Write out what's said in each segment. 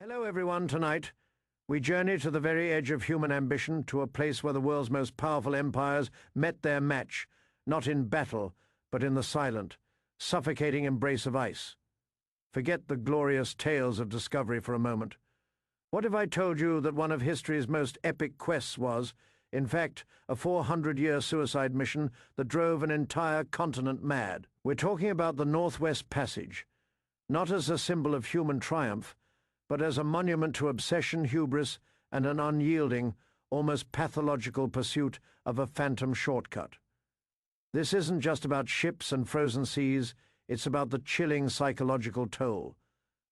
Hello everyone, tonight we journey to the very edge of human ambition, to a place where the world's most powerful empires met their match, not in battle, but in the silent, suffocating embrace of ice. Forget the glorious tales of discovery for a moment. What if I told you that one of history's most epic quests was, in fact, a 400-year suicide mission that drove an entire continent mad? We're talking about the Northwest Passage, not as a symbol of human triumph, but as a monument to obsession, hubris, and an unyielding, almost pathological pursuit of a phantom shortcut. This isn't just about ships and frozen seas, it's about the chilling psychological toll,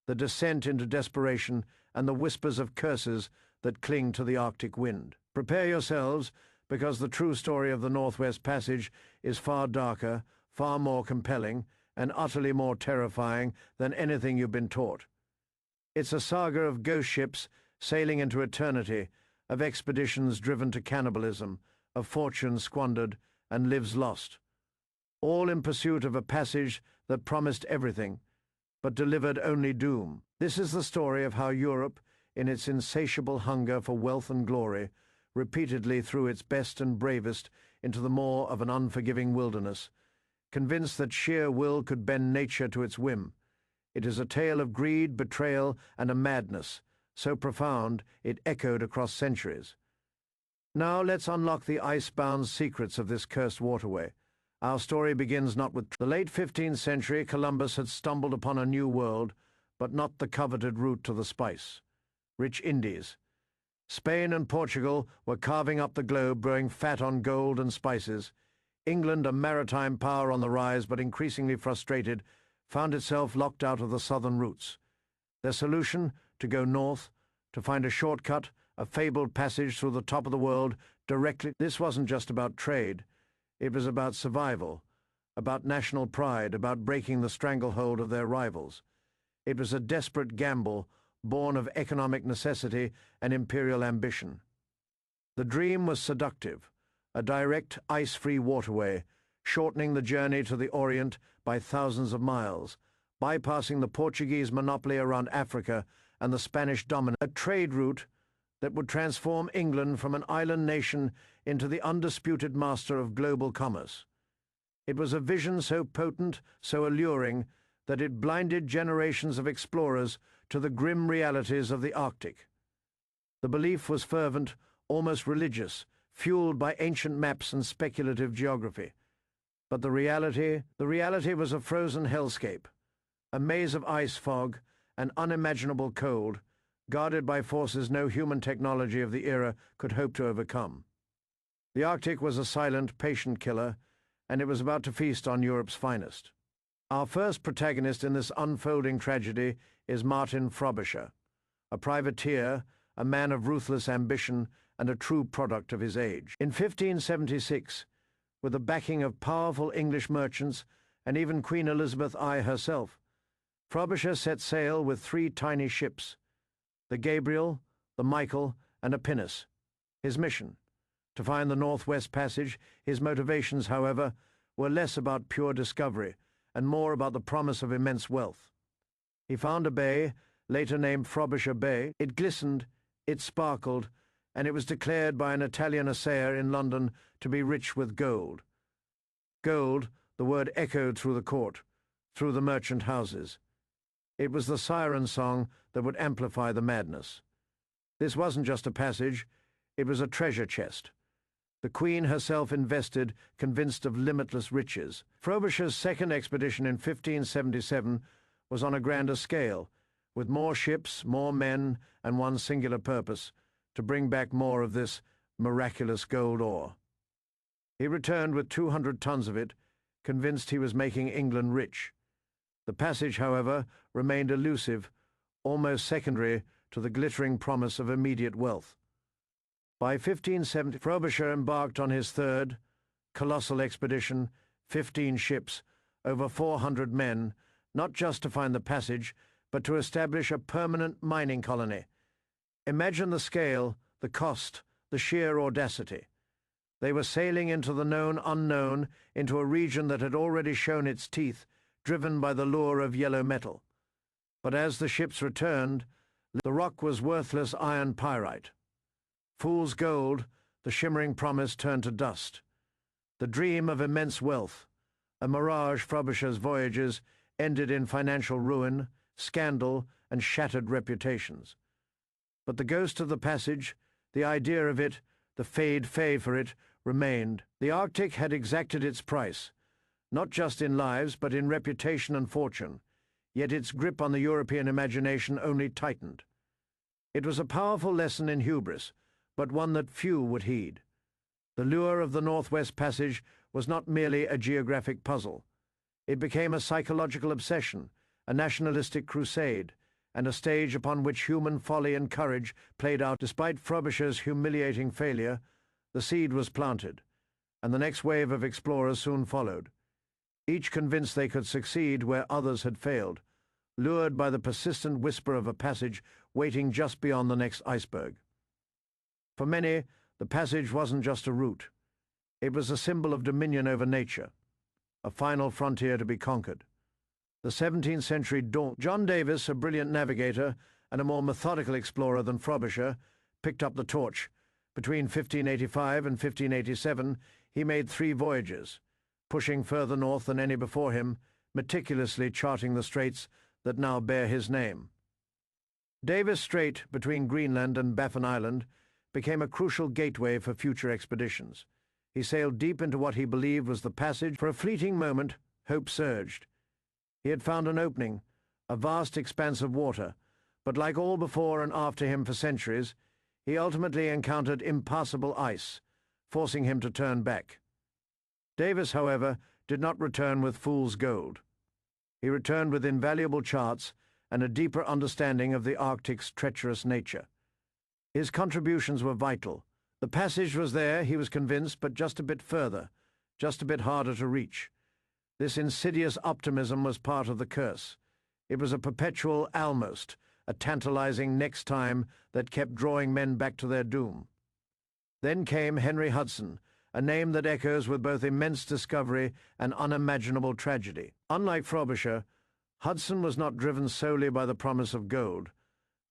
the descent into desperation, and the whispers of curses that cling to the Arctic wind. Prepare yourselves, because the true story of the Northwest Passage is far darker, far more compelling, and utterly more terrifying than anything you've been taught. It's a saga of ghost ships sailing into eternity, of expeditions driven to cannibalism, of fortunes squandered and lives lost, all in pursuit of a passage that promised everything, but delivered only doom. This is the story of how Europe, in its insatiable hunger for wealth and glory, repeatedly threw its best and bravest into the maw of an unforgiving wilderness, convinced that sheer will could bend nature to its whim. It is a tale of greed, betrayal, and a madness, so profound it echoed across centuries. Now let's unlock the ice-bound secrets of this cursed waterway. Our story begins not with the late 15th century. Columbus had stumbled upon a new world, but not the coveted route to the spice. Rich Indies. Spain and Portugal were carving up the globe, growing fat on gold and spices. England, a maritime power on the rise but increasingly frustrated, found itself locked out of the southern routes. Their solution, to go north, to find a shortcut, a fabled passage through the top of the world, directly. This wasn't just about trade. It was about survival, about national pride, about breaking the stranglehold of their rivals. It was a desperate gamble, born of economic necessity and imperial ambition. The dream was seductive, a direct, ice-free waterway, shortening the journey to the Orient by thousands of miles, bypassing the Portuguese monopoly around Africa and the Spanish dominance, a trade route that would transform England from an island nation into the undisputed master of global commerce. It was a vision so potent, so alluring, that it blinded generations of explorers to the grim realities of the Arctic. The belief was fervent, almost religious, fueled by ancient maps and speculative geography. But the reality was a frozen hellscape, a maze of ice fog and unimaginable cold, guarded by forces no human technology of the era could hope to overcome. The Arctic was a silent, patient killer, and it was about to feast on Europe's finest. Our first protagonist in this unfolding tragedy is Martin Frobisher, a privateer, a man of ruthless ambition, and a true product of his age. In 1576, with the backing of powerful English merchants and even Queen Elizabeth I herself, Frobisher set sail with 3 tiny ships, the Gabriel, the Michael, and a pinnace. His mission, to find the Northwest Passage. His motivations, however, were less about pure discovery and more about the promise of immense wealth. He found a bay, later named Frobisher Bay. It glistened, it sparkled, and it was declared by an Italian assayer in London to be rich with gold. Gold, the word echoed through the court, through the merchant houses. It was the siren song that would amplify the madness. This wasn't just a passage, it was a treasure chest. The Queen herself invested, convinced of limitless riches. Frobisher's second expedition in 1577 was on a grander scale, with more ships, more men, and one singular purpose: to bring back more of this miraculous gold ore. He returned with 200 tons of it, convinced he was making England rich. The passage, however, remained elusive, almost secondary to the glittering promise of immediate wealth. By 1570, Frobisher embarked on his third, colossal expedition, 15 ships, over 400 men, not just to find the passage, but to establish a permanent mining colony. Imagine the scale, the cost, the sheer audacity. They were sailing into the known unknown, into a region that had already shown its teeth, driven by the lure of yellow metal. But as the ships returned, The rock was worthless iron pyrite. Fool's gold, the shimmering promise turned to dust. The dream of immense wealth, a mirage Frobisher's voyages, ended in financial ruin, scandal, and shattered reputations. But the ghost of the passage, the idea of it, the fade for it, remained. The Arctic had exacted its price, not just in lives but in reputation and fortune, yet its grip on the European imagination only tightened. It was a powerful lesson in hubris, but one that few would heed. The lure of the Northwest Passage was not merely a geographic puzzle. It became a psychological obsession, a nationalistic crusade, and a stage upon which human folly and courage played out. Despite Frobisher's humiliating failure, the seed was planted, and the next wave of explorers soon followed, each convinced they could succeed where others had failed, lured by the persistent whisper of a passage waiting just beyond the next iceberg. For many, the passage wasn't just a route. It was a symbol of dominion over nature, a final frontier to be conquered. The 17th century dawned. John Davis, a brilliant navigator and a more methodical explorer than Frobisher, picked up the torch. Between 1585 and 1587, he made 3 voyages, pushing further north than any before him, meticulously charting the straits that now bear his name. Davis Strait, between Greenland and Baffin Island, became a crucial gateway for future expeditions. He sailed deep into what he believed was the passage. For a fleeting moment, hope surged. He had found an opening, a vast expanse of water, but like all before and after him for centuries, he ultimately encountered impassable ice, forcing him to turn back. Davis, however, did not return with fool's gold. He returned with invaluable charts and a deeper understanding of the Arctic's treacherous nature. His contributions were vital. The passage was there, he was convinced, but just a bit further, just a bit harder to reach. This insidious optimism was part of the curse. It was a perpetual almost, a tantalizing next time that kept drawing men back to their doom. Then came Henry Hudson, a name that echoes with both immense discovery and unimaginable tragedy. Unlike Frobisher, Hudson was not driven solely by the promise of gold,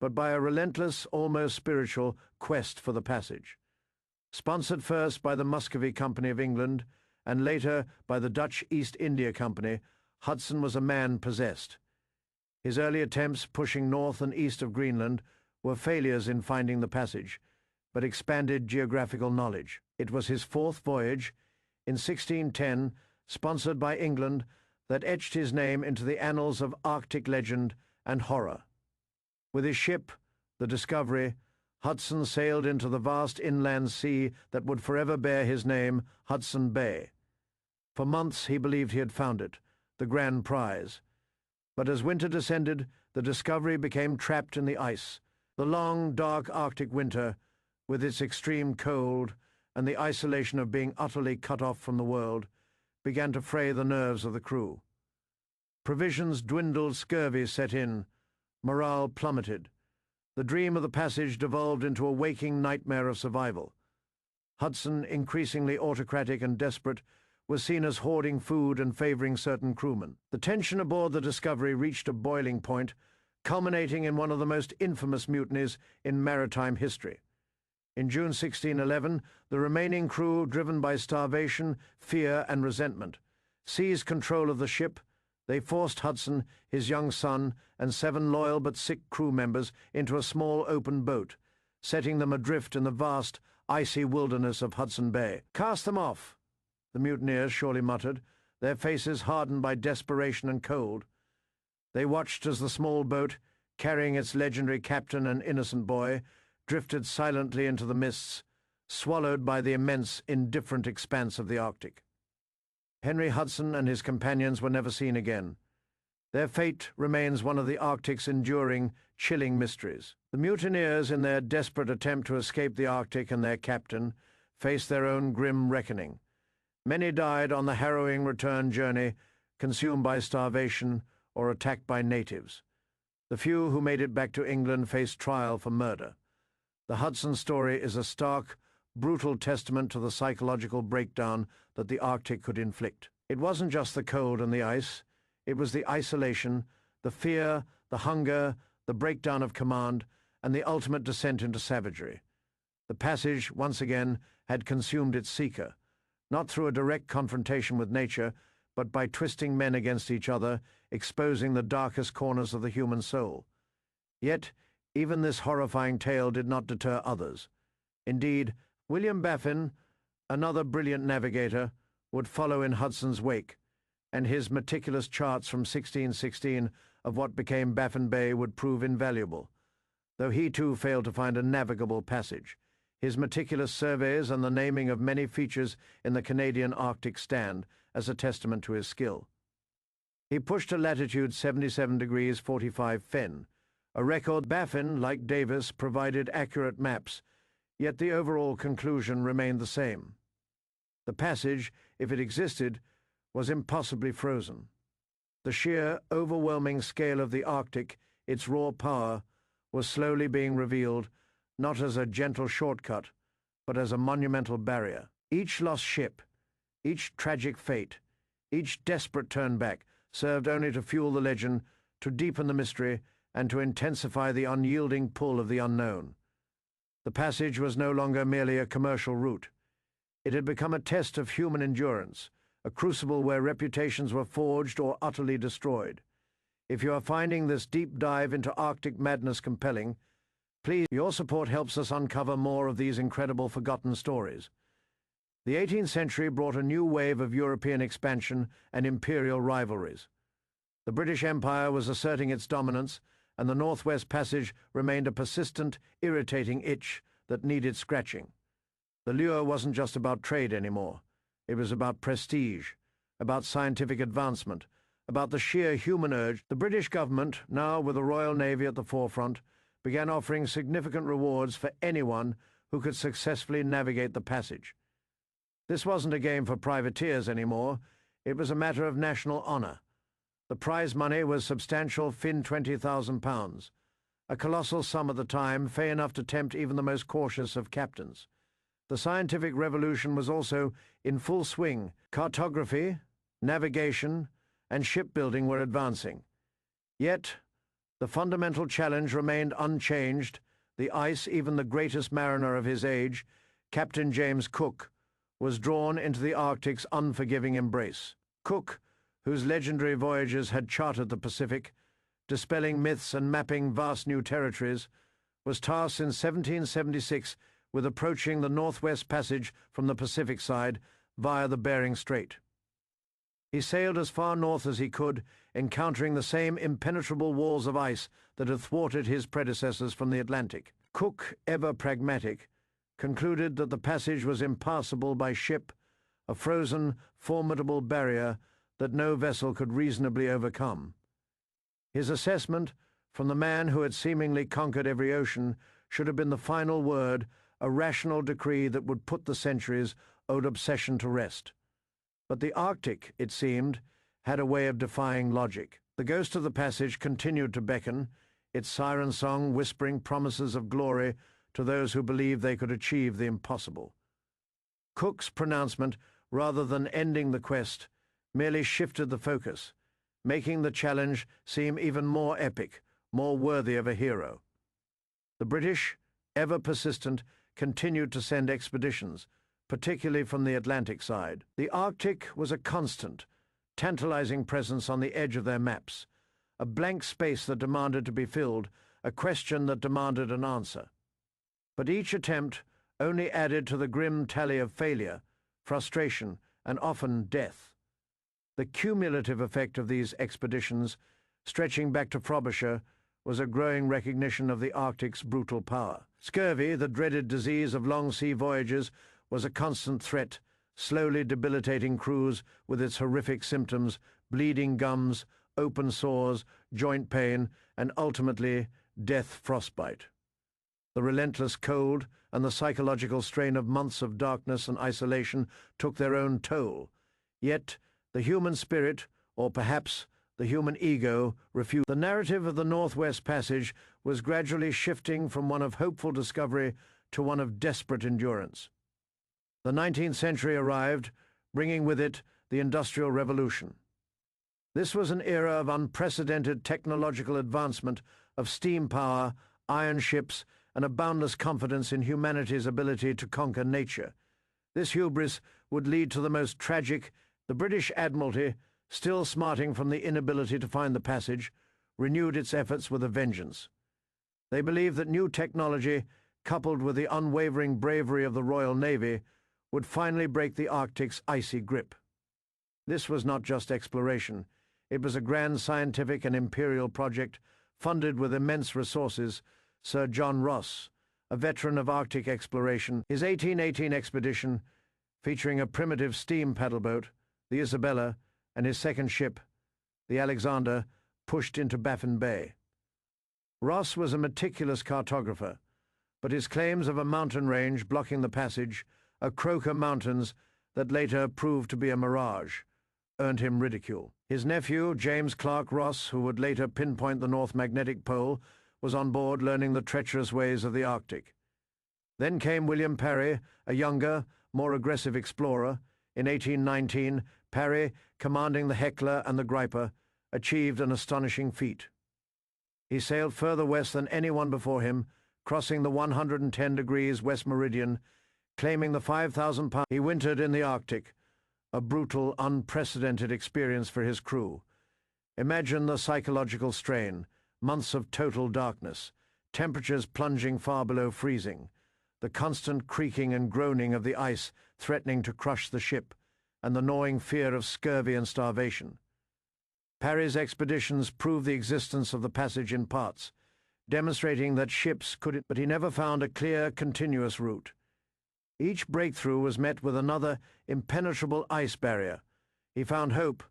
but by a relentless, almost spiritual quest for the passage. Sponsored first by the Muscovy Company of England and later by the Dutch East India Company, Hudson was a man possessed. His early attempts pushing north and east of Greenland were failures in finding the passage, but expanded geographical knowledge. It was his 4th voyage, in 1610, sponsored by England, that etched his name into the annals of Arctic legend and horror. With his ship, the Discovery, Hudson sailed into the vast inland sea that would forever bear his name, Hudson Bay. For months he believed he had found it, the grand prize. But as winter descended, the Discovery became trapped in the ice. The long, dark Arctic winter, with its extreme cold and the isolation of being utterly cut off from the world, began to fray the nerves of the crew. Provisions dwindled, scurvy set in, morale plummeted. The dream of the passage devolved into a waking nightmare of survival. Hudson, increasingly autocratic and desperate, was seen as hoarding food and favoring certain crewmen. The tension aboard the Discovery reached a boiling point, culminating in one of the most infamous mutinies in maritime history. In June 1611, the remaining crew, driven by starvation, fear, and resentment, seized control of the ship. They forced Hudson, his young son, and 7 loyal but sick crew members into a small open boat, setting them adrift in the vast, icy wilderness of Hudson Bay. "Cast them off," the mutineers surely muttered, their faces hardened by desperation and cold. They watched as the small boat, carrying its legendary captain and innocent boy, drifted silently into the mists, swallowed by the immense, indifferent expanse of the Arctic. Henry Hudson and his companions were never seen again. Their fate remains one of the Arctic's enduring, chilling mysteries. The mutineers, in their desperate attempt to escape the Arctic and their captain, faced their own grim reckoning. Many died on the harrowing return journey, consumed by starvation or attacked by natives. The few who made it back to England faced trial for murder. The Hudson story is a stark, brutal testament to the psychological breakdown that the Arctic could inflict. It wasn't just the cold and the ice. It was the isolation, the fear, the hunger, the breakdown of command, and the ultimate descent into savagery. The passage, once again, had consumed its seeker, not through a direct confrontation with nature, but by twisting men against each other, exposing the darkest corners of the human soul. Yet, even this horrifying tale did not deter others. Indeed, William Baffin, another brilliant navigator, would follow in Hudson's wake, and his meticulous charts from 1616 of what became Baffin Bay would prove invaluable. Though he too failed to find a navigable passage, his meticulous surveys and the naming of many features in the Canadian Arctic stand as a testament to his skill. He pushed to latitude 77 degrees 45 Fen, a record. Baffin, like Davis, provided accurate maps, yet the overall conclusion remained the same. The passage, if it existed, was impossibly frozen. The sheer, overwhelming scale of the Arctic, its raw power, was slowly being revealed, not as a gentle shortcut, but as a monumental barrier. Each lost ship, each tragic fate, each desperate turn back served only to fuel the legend, to deepen the mystery, and to intensify the unyielding pull of the unknown. The passage was no longer merely a commercial route. It had become a test of human endurance, a crucible where reputations were forged or utterly destroyed. If you are finding this deep dive into Arctic madness compelling, please, your support helps us uncover more of these incredible forgotten stories. The 18th century brought a new wave of European expansion and imperial rivalries. The British Empire was asserting its dominance, and the Northwest Passage remained a persistent, irritating itch that needed scratching. The lure wasn't just about trade anymore. It was about prestige, about scientific advancement, about the sheer human urge. The British government, now with the Royal Navy at the forefront, began offering significant rewards for anyone who could successfully navigate the passage. This wasn't a game for privateers anymore. It was a matter of national honor. The prize money was substantial £20,000, a colossal sum at the time, fey enough to tempt even the most cautious of captains. The scientific revolution was also in full swing. Cartography, navigation, and shipbuilding were advancing. Yet, the fundamental challenge remained unchanged. The ice, even the greatest mariner of his age, Captain James Cook, was drawn into the Arctic's unforgiving embrace. Cook, whose legendary voyages had charted the Pacific, dispelling myths and mapping vast new territories, was tasked in 1776 with approaching the Northwest Passage from the Pacific side via the Bering Strait. He sailed as far north as he could, encountering the same impenetrable walls of ice that had thwarted his predecessors from the Atlantic. Cook, ever pragmatic, concluded that the passage was impassable by ship, a frozen, formidable barrier that no vessel could reasonably overcome. His assessment, from the man who had seemingly conquered every ocean, should have been the final word, a rational decree that would put the centuries-old obsession to rest. But the Arctic, it seemed, had a way of defying logic. The ghost of the passage continued to beckon, its siren song whispering promises of glory to those who believed they could achieve the impossible. Cook's pronouncement, rather than ending the quest, merely shifted the focus, making the challenge seem even more epic, more worthy of a hero. The British, ever persistent, continued to send expeditions, particularly from the Atlantic side. The Arctic was a constant, tantalizing presence on the edge of their maps, a blank space that demanded to be filled, a question that demanded an answer. But each attempt only added to the grim tally of failure, frustration, and often death. The cumulative effect of these expeditions, stretching back to Frobisher, was a growing recognition of the Arctic's brutal power. Scurvy, the dreaded disease of long sea voyages, was a constant threat, slowly debilitating crews with its horrific symptoms, bleeding gums, open sores, joint pain, and ultimately death frostbite. The relentless cold and the psychological strain of months of darkness and isolation took their own toll. Yet the human spirit, or perhaps the human ego, refused. The narrative of the Northwest Passage was gradually shifting from one of hopeful discovery to one of desperate endurance. The 19th century arrived, bringing with it the Industrial Revolution. This was an era of unprecedented technological advancement, of steam power, iron ships, and a boundless confidence in humanity's ability to conquer nature. This hubris would lead to the most tragic. The British Admiralty, still smarting from the inability to find the passage, renewed its efforts with a vengeance. They believed that new technology, coupled with the unwavering bravery of the Royal Navy, would finally break the Arctic's icy grip. This was not just exploration. It was a grand scientific and imperial project funded with immense resources. Sir John Ross, a veteran of Arctic exploration, his 1818 expedition, featuring a primitive steam paddleboat, the Isabella, and his second ship, the Alexander, pushed into Baffin Bay. Ross was a meticulous cartographer, but his claims of a mountain range blocking the passage, Croker Mountains, that later proved to be a mirage, earned him ridicule. His nephew, James Clark Ross, who would later pinpoint the North Magnetic Pole, was on board learning the treacherous ways of the Arctic. Then came William Parry, a younger, more aggressive explorer. In 1819, Parry, commanding the Hecla and the Griper, achieved an astonishing feat. He sailed further west than anyone before him, crossing the 110 degrees west meridian, claiming the 5,000 pounds. He wintered in the Arctic, a brutal, unprecedented experience for his crew. Imagine the psychological strain, months of total darkness, temperatures plunging far below freezing, the constant creaking and groaning of the ice threatening to crush the ship, and the gnawing fear of scurvy and starvation. Parry's expeditions proved the existence of the passage in parts, demonstrating that ships could, but he never found a clear, continuous route. Each breakthrough was met with another impenetrable ice barrier. He found hope,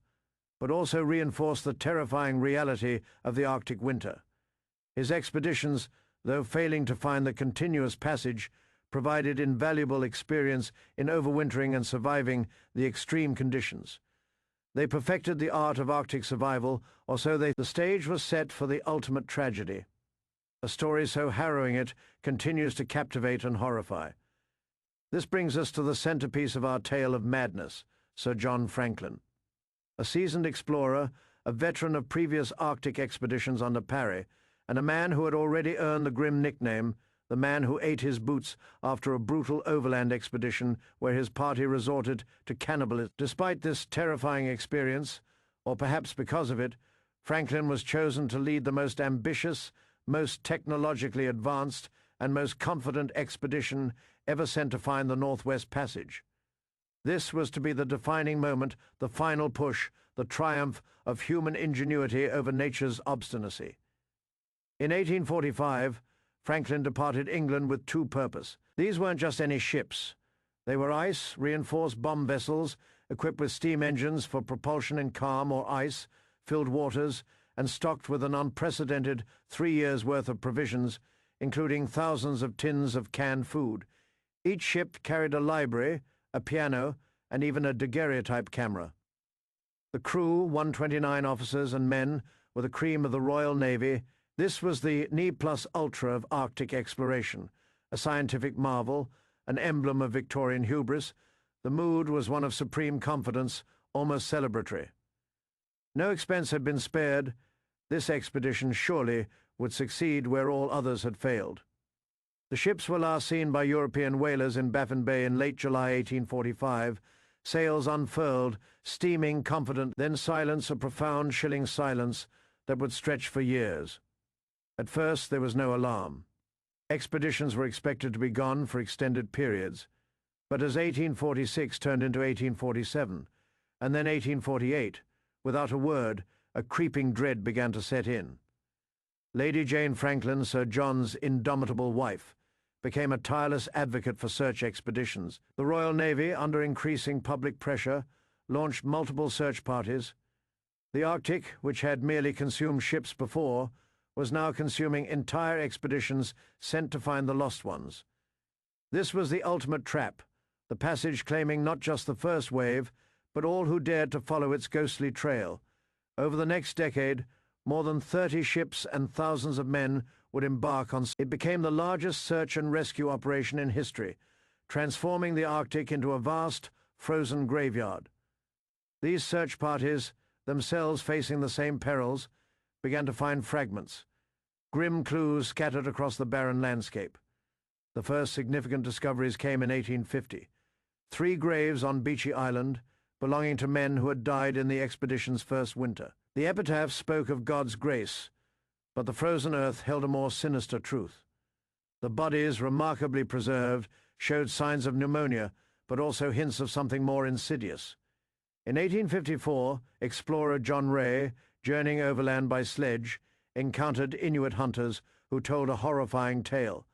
but also reinforced the terrifying reality of the Arctic winter. His expeditions, though failing to find the continuous passage, provided invaluable experience in overwintering and surviving the extreme conditions. They perfected the art of Arctic survival, or so they. The stage was set for the ultimate tragedy. A story so harrowing it continues to captivate and horrify. This brings us to the centerpiece of our tale of madness, Sir John Franklin. A seasoned explorer, a veteran of previous Arctic expeditions under Parry, and a man who had already earned the grim nickname, the man who ate his boots after a brutal overland expedition where his party resorted to cannibalism. Despite this terrifying experience, or perhaps because of it, Franklin was chosen to lead the most ambitious, most technologically advanced, and most confident expedition ever sent to find the Northwest Passage. This was to be the defining moment, the final push, the triumph of human ingenuity over nature's obstinacy. In 1845, Franklin departed England with two purposes. These weren't just any ships. They were ice-reinforced bomb vessels equipped with steam engines for propulsion in calm or ice-filled waters and stocked with an unprecedented 3 years' worth of provisions, including thousands of tins of canned food. Each ship carried a library, a piano, and even a daguerreotype camera. The crew, 129 officers and men, were the cream of the Royal Navy. This was the ne plus ultra of Arctic exploration, a scientific marvel, an emblem of Victorian hubris. The mood was one of supreme confidence, almost celebratory. No expense had been spared. This expedition surely would succeed where all others had failed. The ships were last seen by European whalers in Baffin Bay in late July 1845, sails unfurled, steaming, confident, then silence, a profound, chilling silence that would stretch for years. At first there was no alarm. Expeditions were expected to be gone for extended periods, but as 1846 turned into 1847, and then 1848, without a word, a creeping dread began to set in. Lady Jane Franklin, Sir John's indomitable wife, became a tireless advocate for search expeditions. The Royal Navy, under increasing public pressure, launched multiple search parties. The Arctic, which had merely consumed ships before, was now consuming entire expeditions sent to find the lost ones. This was the ultimate trap, the passage claiming not just the first wave, but all who dared to follow its ghostly trail. Over the next decade, more than 30 ships and thousands of men would embark on. It became the largest search and rescue operation in history, transforming the Arctic into a vast, frozen graveyard. These search parties, themselves facing the same perils, began to find fragments. grim clues scattered across the barren landscape. The first significant discoveries came in 1850. 3 graves on Beechey Island, belonging to men who had died in the expedition's first winter. The epitaph spoke of God's grace, but the frozen earth held a more sinister truth. The bodies, remarkably preserved, showed signs of pneumonia, but also hints of something more insidious. In 1854, explorer John Ray, journeying overland by sledge, encountered Inuit hunters who told a horrifying tale.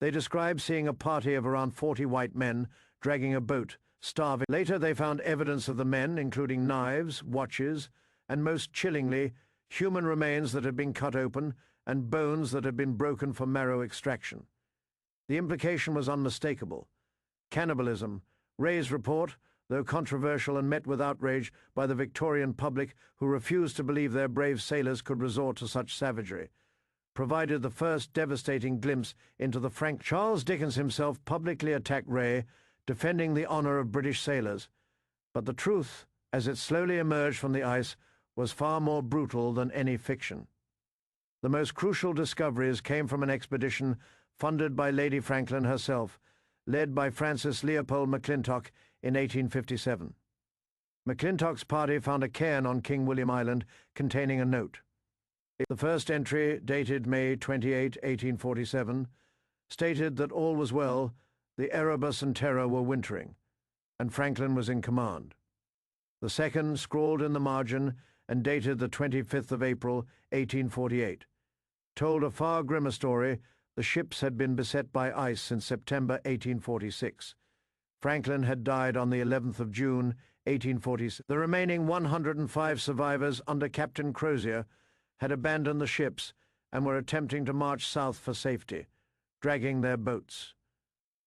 They described seeing a party of around 40 white men dragging a boat, starving. Later they found evidence of the men, including knives, watches, and most chillingly, human remains that had been cut open and bones that had been broken for marrow extraction. The implication was unmistakable. Cannibalism. Ray's report, though controversial and met with outrage by the Victorian public who refused to believe their brave sailors could resort to such savagery, provided the first devastating glimpse into the frank. Charles Dickens himself publicly attacked Ray, defending the honor of British sailors. But the truth, as it slowly emerged from the ice, was far more brutal than any fiction. The most crucial discoveries came from an expedition funded by Lady Franklin herself, led by Francis Leopold McClintock in 1857. McClintock's party found a cairn on King William Island containing a note. The first entry, dated May 28, 1847, stated that all was well, the Erebus and Terror were wintering, and Franklin was in command. The second, scrawled in the margin and dated the 25th of April, 1848, told a far grimmer story. The ships had been beset by ice since September 1846. Franklin had died on the 11th of June, 1846. The remaining 105 survivors under Captain Crozier had abandoned the ships and were attempting to march south for safety, dragging their boats.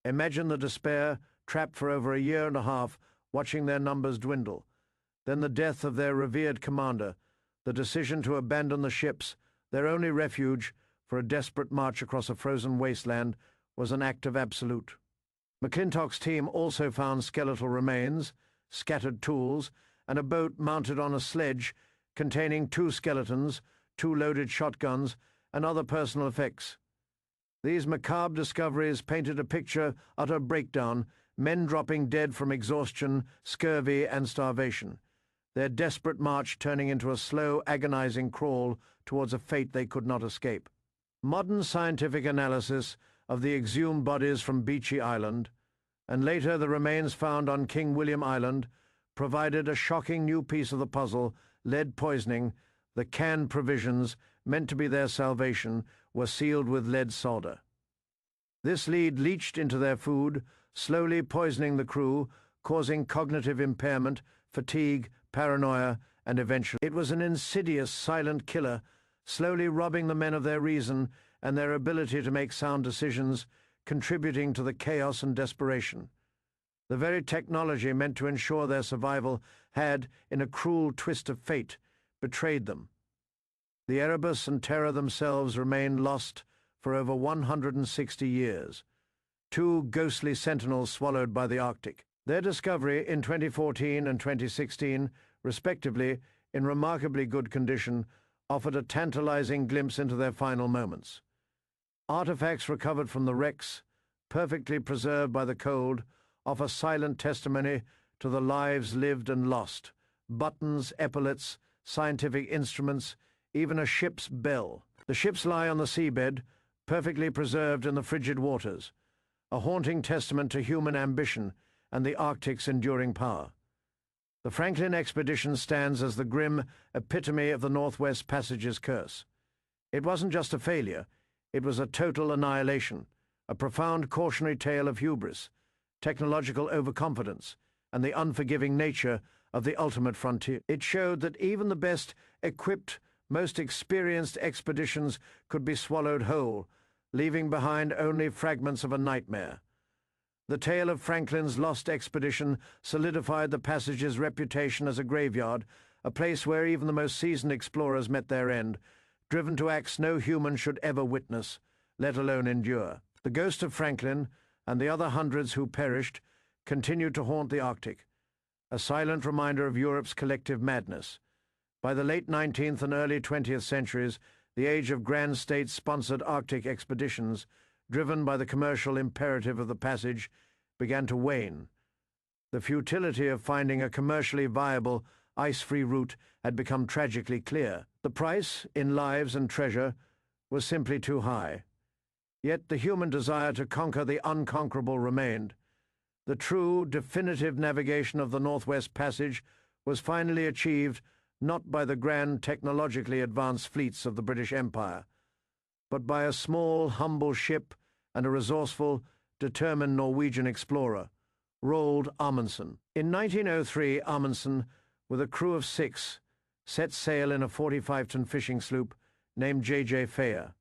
Imagine the despair, trapped for over a year and a half, watching their numbers dwindle. Then the death of their revered commander, the decision to abandon the ships, their only refuge, for a desperate march across a frozen wasteland, was an act of absolute. McClintock's team also found skeletal remains, scattered tools, and a boat mounted on a sledge containing 2 skeletons, 2 loaded shotguns, and other personal effects. These macabre discoveries painted a picture of utter breakdown, men dropping dead from exhaustion, scurvy, and starvation, their desperate march turning into a slow, agonizing crawl towards a fate they could not escape. Modern scientific analysis of the exhumed bodies from Beechey Island, and later the remains found on King William Island, provided a shocking new piece of the puzzle. Lead poisoning, the canned provisions, meant to be their salvation, were sealed with lead solder. This lead leached into their food, slowly poisoning the crew, causing cognitive impairment, fatigue, paranoia, and eventually. It was an insidious, silent killer, slowly robbing the men of their reason and their ability to make sound decisions, contributing to the chaos and desperation. The very technology meant to ensure their survival had, in a cruel twist of fate, betrayed them. The Erebus and Terror themselves remained lost for over 160 years, 2 ghostly sentinels swallowed by the Arctic. Their discovery in 2014 and 2016, respectively, in remarkably good condition, offered a tantalizing glimpse into their final moments. Artifacts recovered from the wrecks, perfectly preserved by the cold, offer silent testimony to the lives lived and lost. Buttons, epaulets, scientific instruments, even a ship's bell. The ships lie on the seabed, perfectly preserved in the frigid waters, a haunting testament to human ambition and the Arctic's enduring power. The Franklin expedition stands as the grim epitome of the Northwest Passage's curse. It wasn't just a failure, it was a total annihilation, a profound cautionary tale of hubris, technological overconfidence, and the unforgiving nature of the ultimate frontier. It showed that even the best equipped, most experienced expeditions could be swallowed whole, leaving behind only fragments of a nightmare. The tale of Franklin's lost expedition solidified the Passage's reputation as a graveyard, a place where even the most seasoned explorers met their end, driven to acts no human should ever witness, let alone endure. The ghost of Franklin, and the other hundreds who perished, continued to haunt the Arctic, a silent reminder of Europe's collective madness. By the late 19th and early 20th centuries, The age of grand state-sponsored Arctic expeditions, driven by the commercial imperative of the passage, began to wane. The futility of finding a commercially viable, ice-free route had become tragically clear. The price, in lives and treasure, was simply too high. Yet the human desire to conquer the unconquerable remained. The true, definitive navigation of the Northwest Passage was finally achieved not by the grand, technologically advanced fleets of the British Empire, but by a small, humble ship and a resourceful, determined Norwegian explorer, Roald Amundsen. In 1903, Amundsen, with a crew of 6, set sail in a 45-ton fishing sloop named J.J. Faya.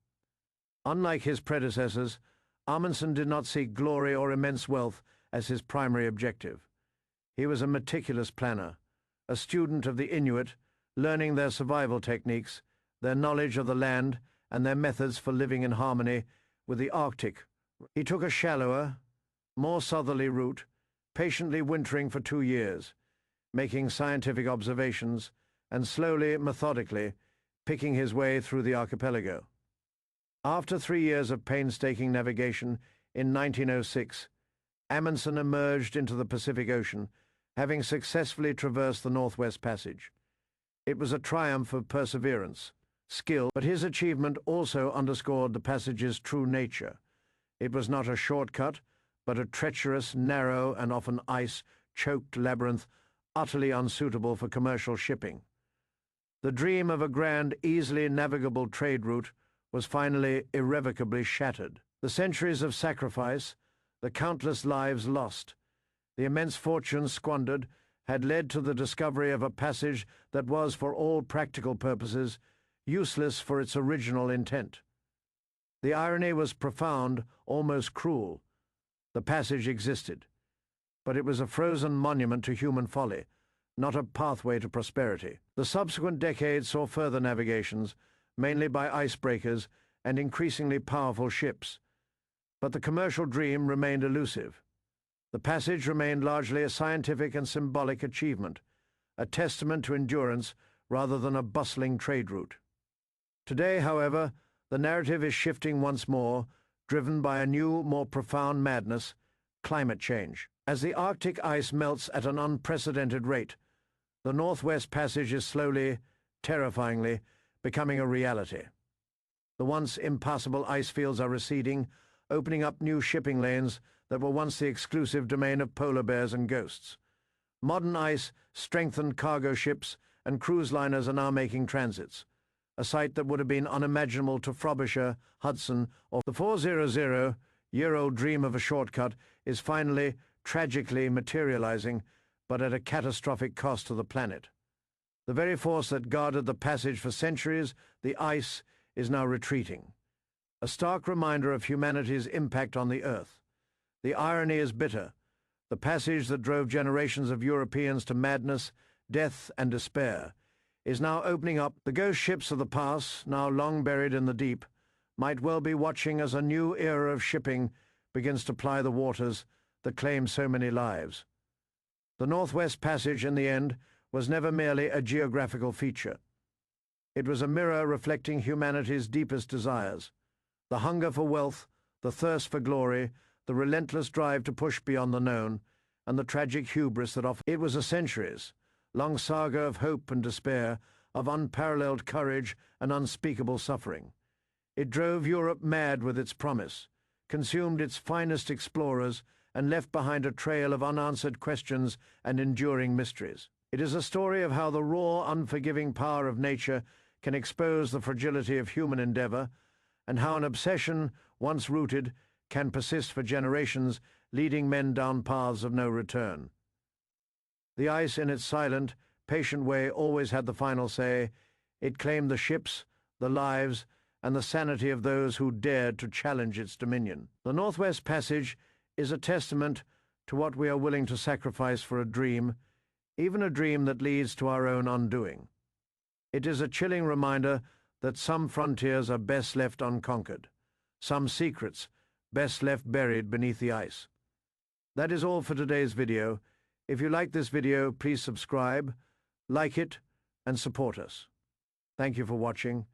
Unlike his predecessors, Amundsen did not seek glory or immense wealth as his primary objective. He was a meticulous planner, a student of the Inuit, learning their survival techniques, their knowledge of the land, and their methods for living in harmony with the Arctic. He took a shallower, more southerly route, patiently wintering for 2 years, making scientific observations, and slowly, methodically, picking his way through the archipelago. After 3 years of painstaking navigation, in 1906, Amundsen emerged into the Pacific Ocean, having successfully traversed the Northwest Passage. It was a triumph of perseverance, skill, but his achievement also underscored the passage's true nature. It was not a shortcut, but a treacherous, narrow, and often ice-choked labyrinth utterly unsuitable for commercial shipping. The dream of a grand, easily navigable trade route was finally irrevocably shattered. The centuries of sacrifice, the countless lives lost, the immense fortunes squandered, had led to the discovery of a passage that was, for all practical purposes, useless for its original intent. The irony was profound, almost cruel. The passage existed, but it was a frozen monument to human folly, not a pathway to prosperity. The subsequent decades saw further navigations, mainly by icebreakers and increasingly powerful ships. But the commercial dream remained elusive. The passage remained largely a scientific and symbolic achievement, a testament to endurance rather than a bustling trade route. Today, however, the narrative is shifting once more, driven by a new, more profound madness: climate change. As the Arctic ice melts at an unprecedented rate, the Northwest Passage is slowly, terrifyingly, becoming a reality. The once impassable ice fields are receding, opening up new shipping lanes that were once the exclusive domain of polar bears and ghosts. Modern ice, strengthened cargo ships, and cruise liners are now making transits, a sight that would have been unimaginable to Frobisher, Hudson, or the 400-year-old dream of a shortcut is finally, tragically materializing, but at a catastrophic cost to the planet. The very force that guarded the passage for centuries, the ice, is now retreating. A stark reminder of humanity's impact on the Earth. The irony is bitter. The passage that drove generations of Europeans to madness, death, and despair is now opening up. The ghost ships of the past, now long buried in the deep, might well be watching as a new era of shipping begins to ply the waters that claim so many lives. The Northwest Passage, in the end, was never merely a geographical feature. It was a mirror reflecting humanity's deepest desires: the hunger for wealth, the thirst for glory, the relentless drive to push beyond the known, and the tragic hubris that often. It was a centuries-long saga of hope and despair, of unparalleled courage and unspeakable suffering. It drove Europe mad with its promise, consumed its finest explorers, and left behind a trail of unanswered questions and enduring mysteries. It is a story of how the raw, unforgiving power of nature can expose the fragility of human endeavor, and how an obsession, once rooted, can persist for generations, leading men down paths of no return. The ice, in its silent, patient way, always had the final say. It claimed the ships, the lives, and the sanity of those who dared to challenge its dominion. The Northwest Passage is a testament to what we are willing to sacrifice for a dream, even a dream that leads to our own undoing. It is a chilling reminder that some frontiers are best left unconquered, some secrets best left buried beneath the ice. That is all for today's video. If you like this video, please subscribe, like it, and support us. Thank you for watching.